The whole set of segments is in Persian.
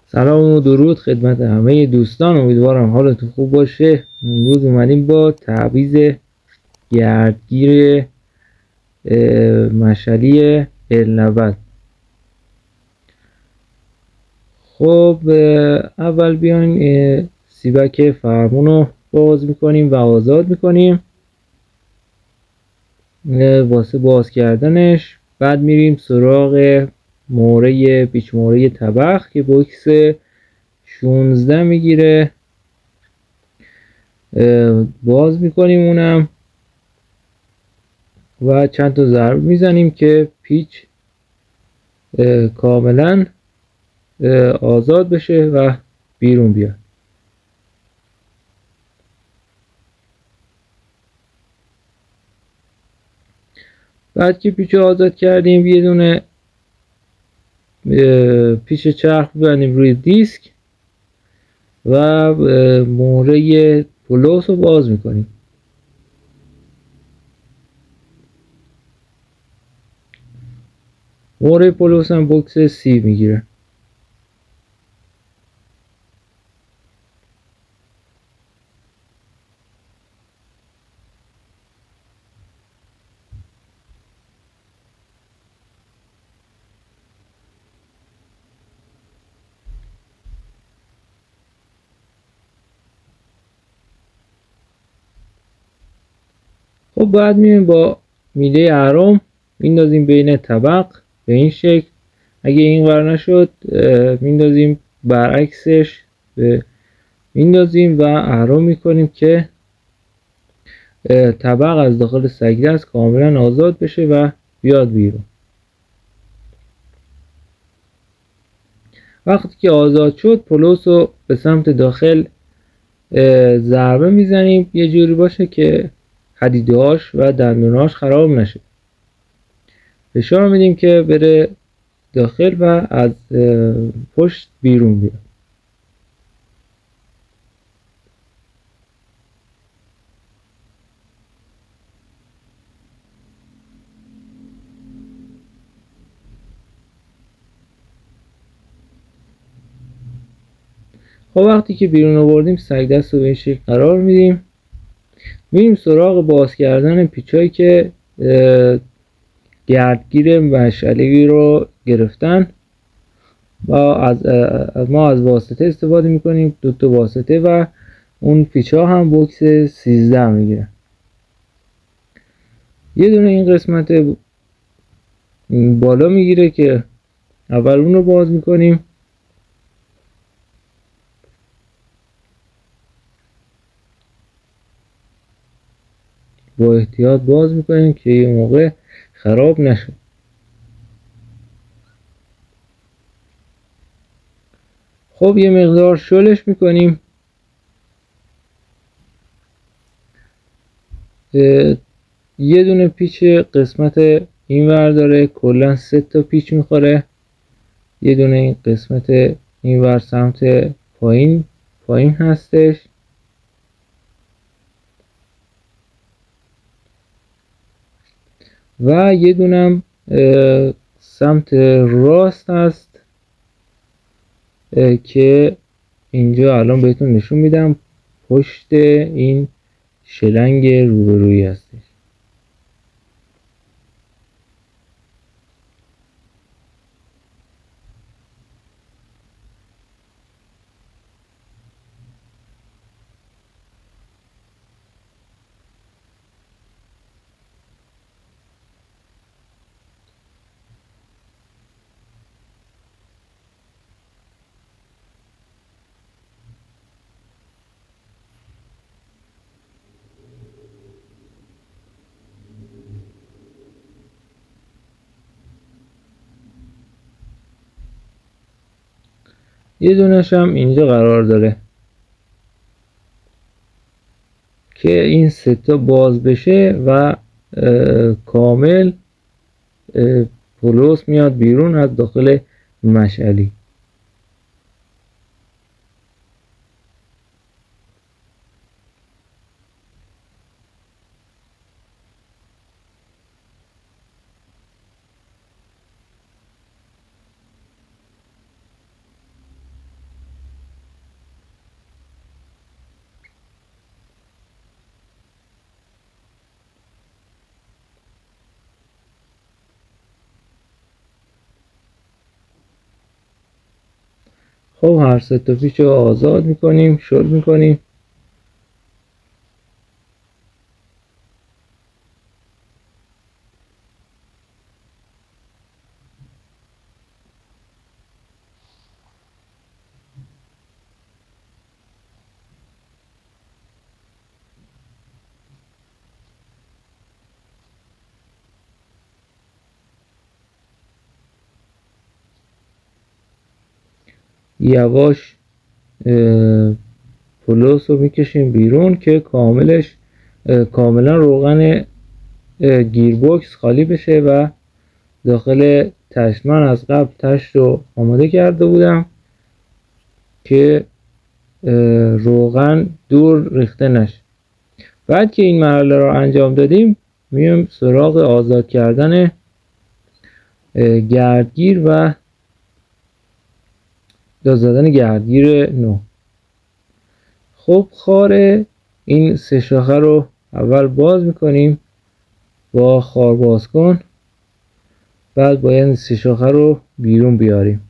سلام و درود خدمت همه دوستان، امیدوارم حالتون خوب باشه. امروز اومدیم با تعویض گردگیر مشعلی L90. خب اول بیاین سیبک فرمون رو باز میکنیم و آزاد میکنیم واسه باز کردنش. بعد میریم سراغ موره پیچ موره طبق که بوکس 16 میگیره، باز میکنیم اونم و چند تا ضرب میزنیم که پیچ کاملا آزاد بشه و بیرون بیاد. بعد که پیچ آزاد کردیم یه دونه پیچ چرخ ببندیم روی دیسک و موره پلوس رو باز میکنیم. موره پلوس هم بوکس 30 میگیره. خب بعد میریم با میله اهرم میندازیم بین طبق به این شکل. اگه این ور نشد میندازیم برعکسش میندازیم و اهرم میکنیم که طبق از داخل سگدست کاملا آزاد بشه و بیاد بیرون. وقتی که آزاد شد پلوس رو به سمت داخل ضربه میزنیم یه جوری باشه که حدیدهاش و دندوناش خراب نشه. فشار میدیم که بره داخل و از پشت بیرون بیاد. خب وقتی که بیرون آوردیم سگدست رو به این شکل قرار میدیم. میریم سراغ باز کردن پیچایی که گردگیر مشعلی رو گرفتن. ما از واسطه استفاده میکنیم، 2 تا واسطه و اون پیچا هم بوکس 13 میگیره. یه دونه این قسمت بالا میگیره که اول اون رو باز میکنیم. با احتیاط باز میکنیم که یه موقع خراب نشه. خب یه مقدار شلش میکنیم. یه دونه پیچ قسمت این ور داره، کلا 3 تا پیچ میخوره. یه دونه این قسمت این ور سمت پایین هستش. و یه دونم سمت راست هست که اینجا الان بهتون نشون میدم، پشت این شلنگ روبرویی هستش. یه دونش هم اینجا قرار داره که این 3 تا باز بشه و کامل پلوس میاد بیرون از داخل مشعلی. خب هر سه تا پیچ رو آزاد میکنیم، شل میکنیم. یواش پلوس رو میکشیم بیرون که کاملا روغن گیربکس خالی بشه و داخل تشت. من از قبل تشت رو آماده کرده بودم که روغن دور ریخته نشه. بعد که این مرحله رو انجام دادیم میایم سراغ آزاد کردن گردگیر و دادن گردگیر نو. خب خار این سه شاخه رو اول باز میکنیم با خار باز کن. بعد باید این سه شاخه رو بیرون بیاریم.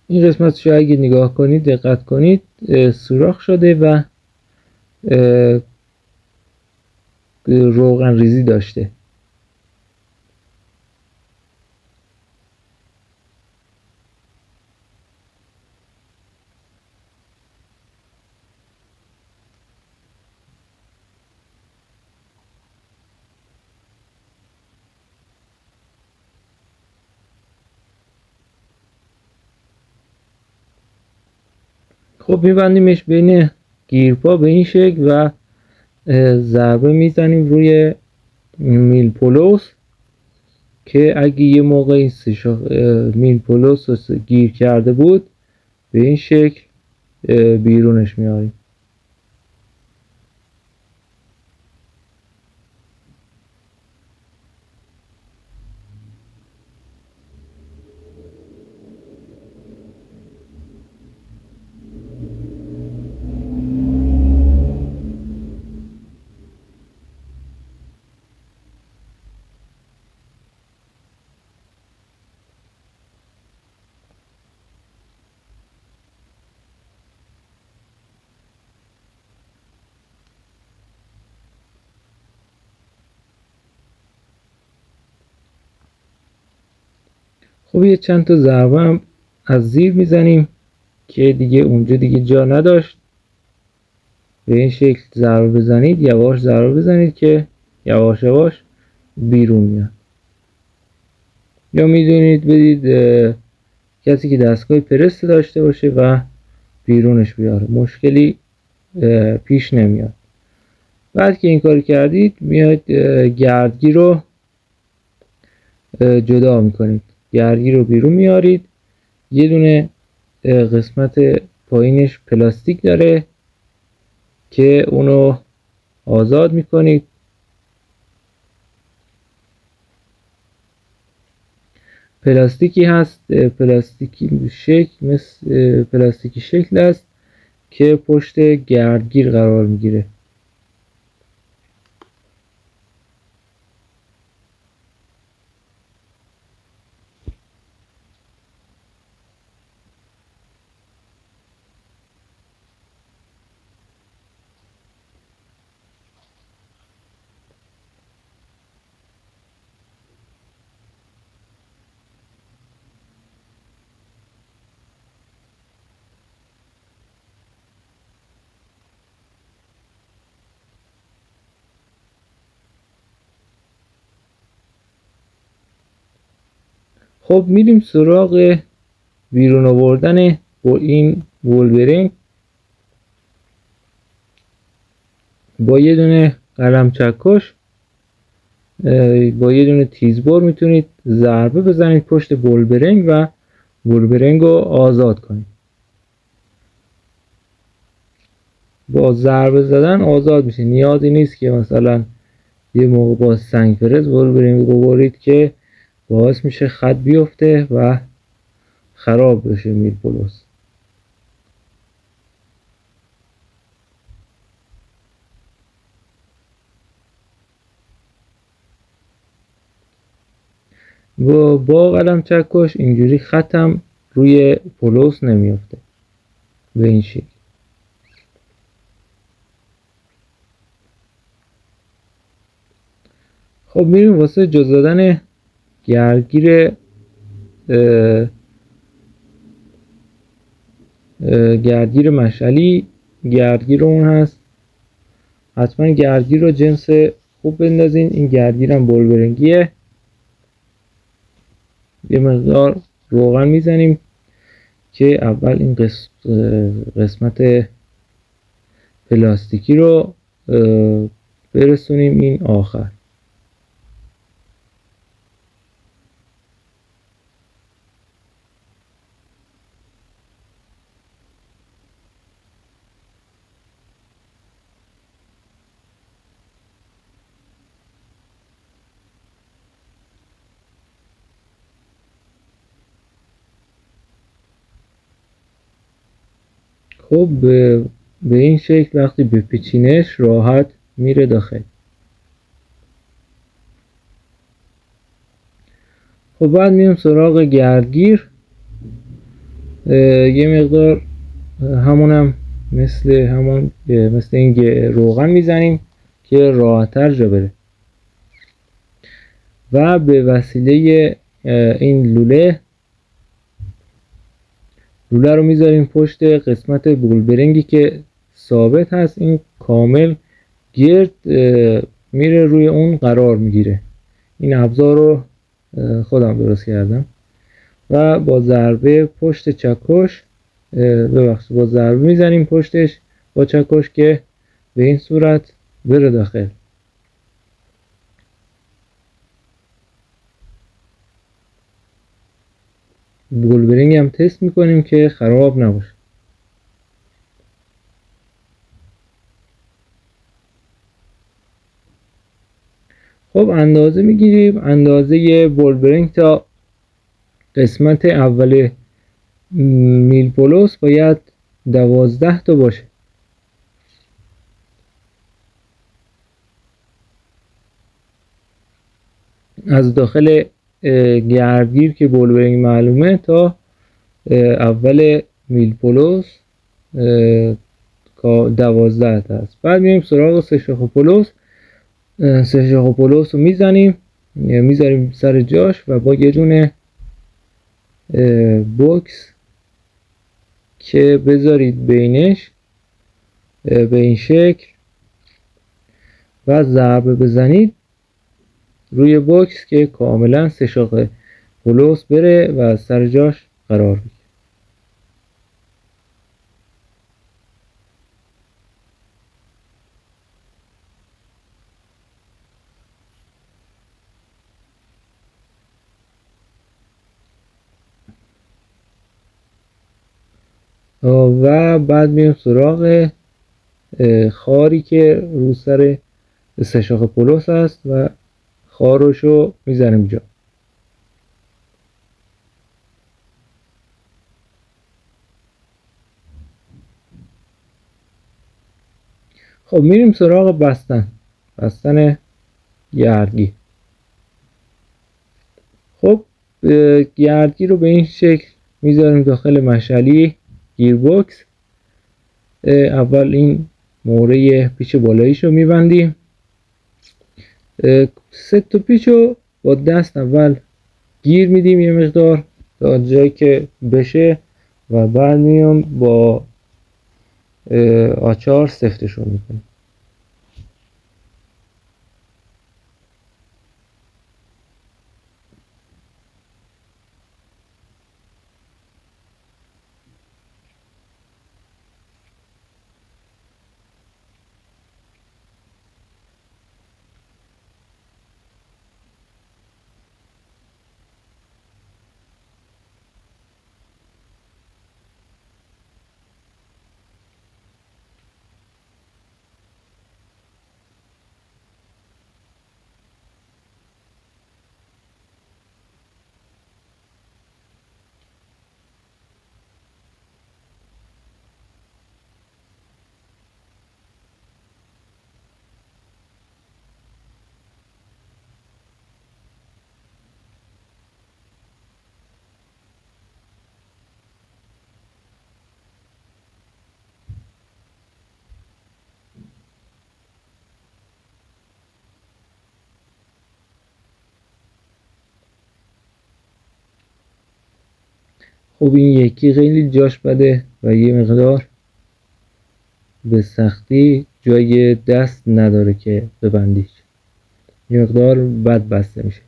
این قسمتش رو اگه نگاه کنید دقت کنید سوراخ شده و روغن ریزی داشته. خب میبندیمش بین گیرپا به این شکل و ضربه میزنیم روی میل پولوس که اگه یه موقعی میل پولوس رو گیر کرده بود به این شکل بیرونش میاریم. خب یه چند تا ضربه هم از زیر میزنیم که دیگه اونجا دیگه جا نداشت. به این شکل ضربه بزنید، یواش ضربه بزنید که یواش یواش بیرون میاد. یا میدونید بدید کسی که دستگاه پرس داشته باشه و بیرونش بیاره، مشکلی پیش نمیاد. بعد که این کار کردید میاد گردگیر رو جدا میکنید. گردگیر رو بیرون میارید. یه دونه قسمت پایینش پلاستیک داره که اونو آزاد میکنید. پلاستیکی هست، پلاستیکی شکل مثل پلاستیکی شکل است که پشت گردگیر قرار میگیره. خب میریم سراغ بیرون آوردن با این ولبرینگ. با یه دونه قلم چکش با یه دونه تیزبر میتونید ضربه بزنید پشت ولبرینگ و ولبرینگ رو آزاد کنید. با ضربه زدن آزاد میشه، نیازی نیست که مثلا یه موقع با سنگ فرز ولبرینگ رو ببرید که باعث میشه خط بیفته و خراب بشه میل پولوس. با قلم چکش اینجوری ختم روی پولوس نمیافته به این شکل. خب میریم واسه جدا دادن گردگیر مشعلی. گردگیر اون هست، حتما گردگیر رو جنس خوب بندازین. این گردگیر هم بولبرینگیه. یه مقدار روغن میزنیم که اول این قسمت پلاستیکی رو برسونیم این آخر. خب به این شکل وقتی بپیچینش راحت میره داخل. خب بعد میریم سراغ گردگیر. یه مقدار همونم مثل این روغن میزنیم که راحت‌تر جا بره و به وسیله این لوله رو میذاریم پشت قسمت بولبرینگی که ثابت هست. این کامل گرد میره روی اون قرار میگیره. این ابزار رو خودم درست کردم و با ضربه پشت چکش با ضربه میزنیم پشتش با چکش که به این صورت بره داخل. بولبرینگ هم تست میکنیم که خراب نباشه. خب اندازه میگیریم، اندازه بولبرینگ تا قسمت اول میل پولوس باید 12 تا باشه. از داخل گردگیر که بولبرینگ معلومه تا اول میل پولوس 12 تا است. بعد میریم سراغ سه شاخ پولوس رو میذاریم سر جاش و با یه دونه بوکس که بذارید بینش به این شکل و ضربه بزنید روی بوکس که کاملا سه شاخ پولوس بره و سر جاش قرار بگیره. و بعد میریم سراغ خاری که رو سر سه شاخ پولوس هست و خارشو میزنیم جا. خب میریم سراغ بستن گردگیر. خب گردگیر رو به این شکل میذاریم داخل مشعلی گیربکس. اول این موره پیچ بالاییش رو میبندیم. 3 تا پیچ رو با دست اول گیر میدیم یه مقدار تا جایی که بشه و بعد میام با آچار سفتشون میکنیم. خب این یکی خیلی جاش بده و یه مقدار به سختی جای دست نداره که ببندیش، یه مقدار بد بسته میشه.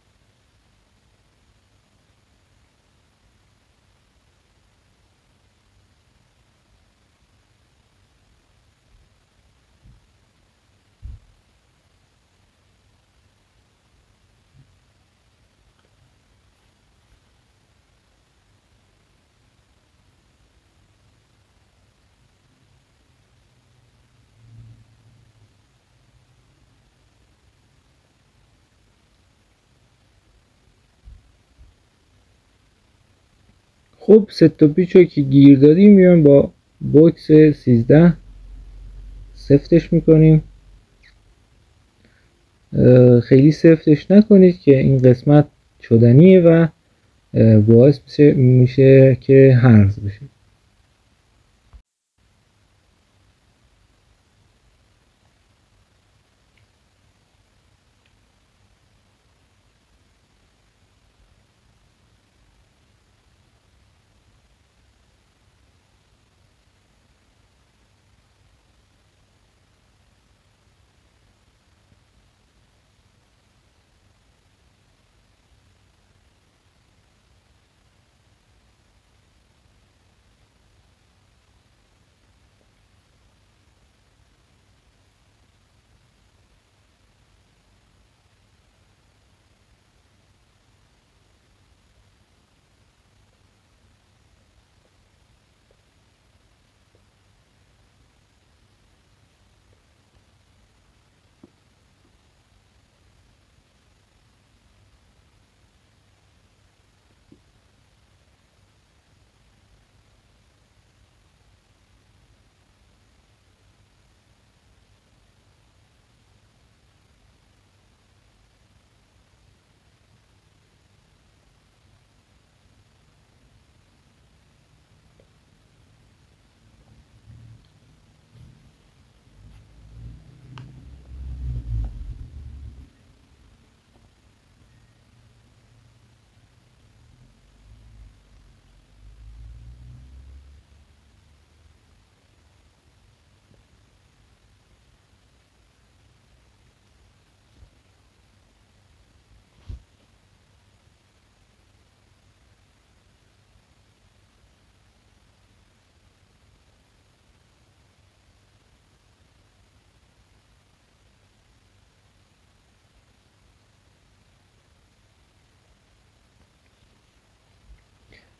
خب ست تا پیچ رو که گیر دادیم میایم با بوکس 13 سفتش میکنیم. خیلی سفتش نکنید که این قسمت شدنیه و باعث میشه که هرز بشه.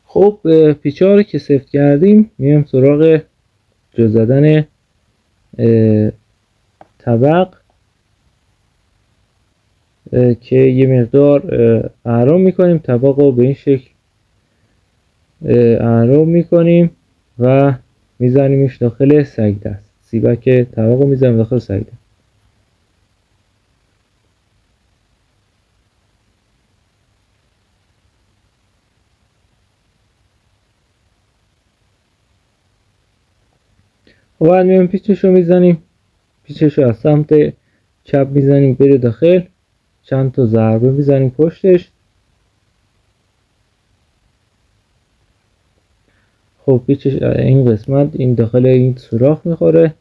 خب پیچ‌ها رو که سفت کردیم میایم سراغ جا زدن طبق که یه مقدار اعراب میکنیم. طبق رو به این شکل اعراب میکنیم و میزنیمش داخل سگ‌دست. سیبک طبق رو میزنیم داخل سگ‌دست. و بعد میایم پیچش رو میزنیم، پیچش رو از سمت چپ میزنیم بره داخل، چند تا ضربه میزنیم پشتش. خب پیچش این قسمت این داخل این سوراخ میخوره،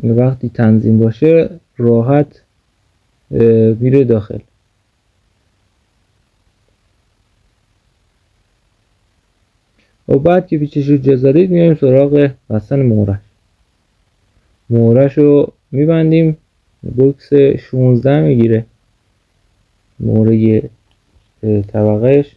وقتی تنظیم باشه راحت میره داخل. و بعد که پیچش رو جا زدید میایم سراغ بستن مهرش رو میبندیم. بوکس 16 میگیره مهره طبقهش.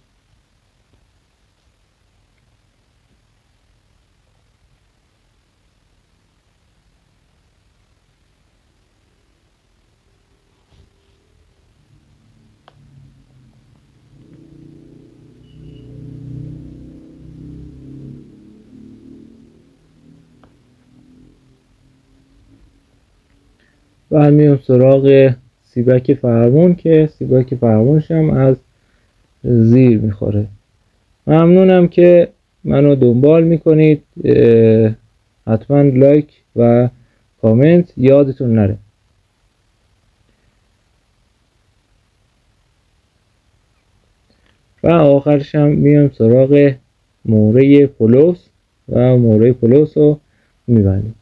بعد میام سراغ سیبک فرمون که سیبک فرمونش هم از زیر میخوره. ممنونم که منو دنبال میکنید. حتما لایک و کامنت یادتون نره. و آخرش هم میام سراغ موره پولس و موره پولس رو میبندیم.